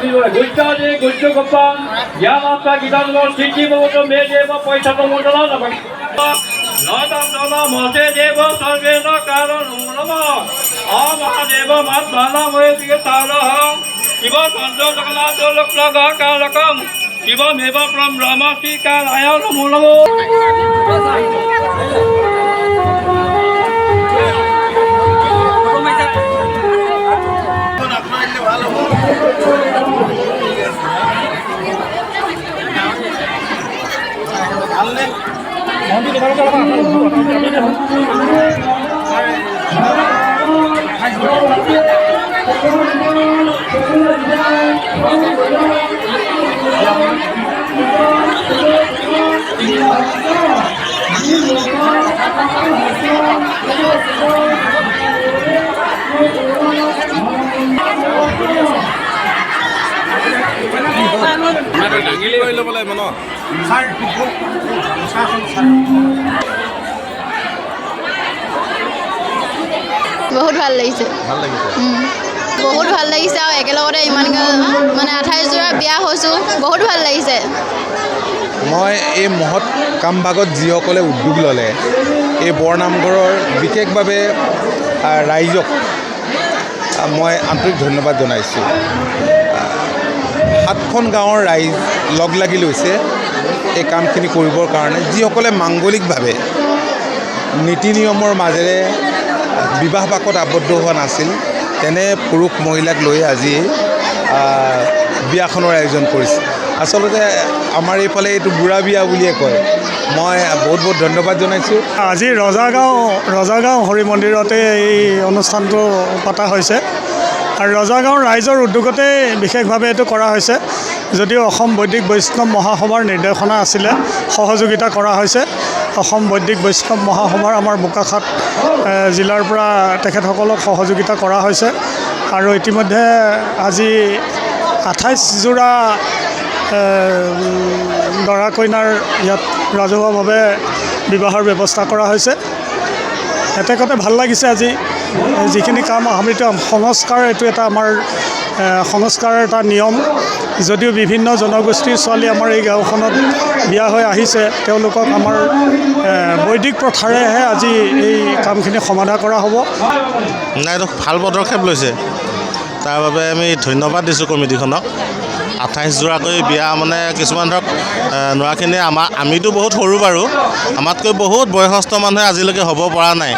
Gujjati Gujjagopal Yamata Gidanmor Siti Moto Medeva Poitato Mondala Nada Nada Mote Deva Sarvena Karanama Amahadeva Matana Moetika Taraham Shiva Sanjo Lakanato Laklaga Kalakam Shiva Meva from Ramasi Kalayam Mulamo বহুত ভাল লাগিছে বহুত ভাল লাগিছে আৰু একেলগতে ইমান মানে 28 জোৰা বিয়া হৈছোঁ বহুত ভাল লাগিছে মই এই মহৎ কামভাগত যিসকলে উদ্যোগ ল'লে এই বৰনামঘৰৰ বিশেষভাৱে ৰাইজক মই আন্তৰিক ধন্যবাদ জনাইছোঁ 7খন গাঁৱৰ ৰাইজ লগ লাগি লৈছে এই কামখিনি কৰিবৰ কাৰণে যিসকলে মাংগলিকভাৱে নীতি নিয়মৰ মাজেৰে বিবাহ পাকত আবদ্ধ হোৱা নাছিল তেনে পুৰুষ মহিলাক লৈ আজি বিয়াখনৰ আয়োজন কৰিছে আচলতে আমাৰ এইফালে এইটো বুঢ়া বিয়া বুলিয়ে কয় মই বহুত বহুত ধন্যবাদ জনাইছোঁ আজি ৰজাগাঁও হৰি মন্দিৰতে এই অনুষ্ঠানটো পতা হৈছে আৰু ৰজাগাঁৱৰ ৰাইজৰ উদ্যোগতে বিশেষভাৱে এইটো কৰা হৈছে যদিও অসম বৈদিক বৈষ্ণৱ মহাসভাৰ নিৰ্দেশনা আছিলে সহযোগিতা কৰা হৈছে অসম বৈদিক বৈষ্ণৱ মহাসভাৰ আমাৰ বোকাখাট জিলাৰ পৰা তেখেতসকলক সহযোগিতা কৰা হৈছে আৰু ইতিমধ্যে আজি 28 জোৰা দৰা কইনাৰ ইয়াত ৰাজহুৱাভাৱে বিবাহৰ ব্যৱস্থা কৰা হৈছে এতেকতে ভাল লাগিছে আজি যিখিনি কাম আমিতো সংস্কাৰ এইটো এটা আমাৰ সংস্কাৰৰ এটা নিয়ম যদিও বিভিন্ন জনগোষ্ঠীৰ ছোৱালী আমাৰ এই গাঁওখনত বিয়া হৈ আহিছে তেওঁলোকক আমাৰ বৈদিক প্ৰথাৰেহে আজি এই কামখিনি সমাধা কৰা হ'ব নাই এইটো ভাল পদক্ষেপ লৈছে তাৰ বাবে আমি ধন্যবাদ দিছোঁ কমিটিখনক 28 জোৰাকৈ বিয়া মানে কিছুমান ধৰক নোৱাখিনি আমিতো বহুত সৰু বাৰু আমাতকৈ বহুত বয়সস্থ মানুহে আজিলৈকে হ'ব পৰা নাই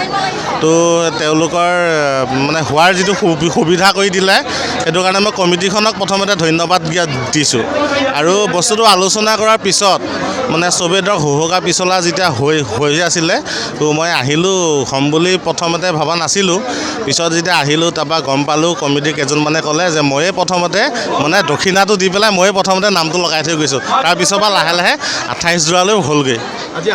তো তেওঁলোকৰ মানে হোৱাৰ যিটো সুবিধা কৰি দিলে সেইটো কাৰণে মই কমিটিখনক প্ৰথমতে ধন্যবাদ দিছোঁ আৰু বস্তুটো আলোচনা কৰাৰ পিছত মানে চবেই ধৰক হুহুকা পিছলা যেতিয়া হৈ আছিলে তো মই আহিলোঁ হ'ম বুলি প্ৰথমতে ভবা নাছিলোঁ পিছত যেতিয়া আহিলোঁ তাৰপৰা গম পালোঁ কমিটিৰ কেইজনমানে ক'লে যে ময়ে প্ৰথমতে মানে দক্ষিণাটো দি পেলাই ময়ে প্ৰথমতে নামটো লগাই থৈ গৈছোঁ তাৰপিছৰ পৰা লাহে লাহে 28 জোৰালৈ হ'লগৈ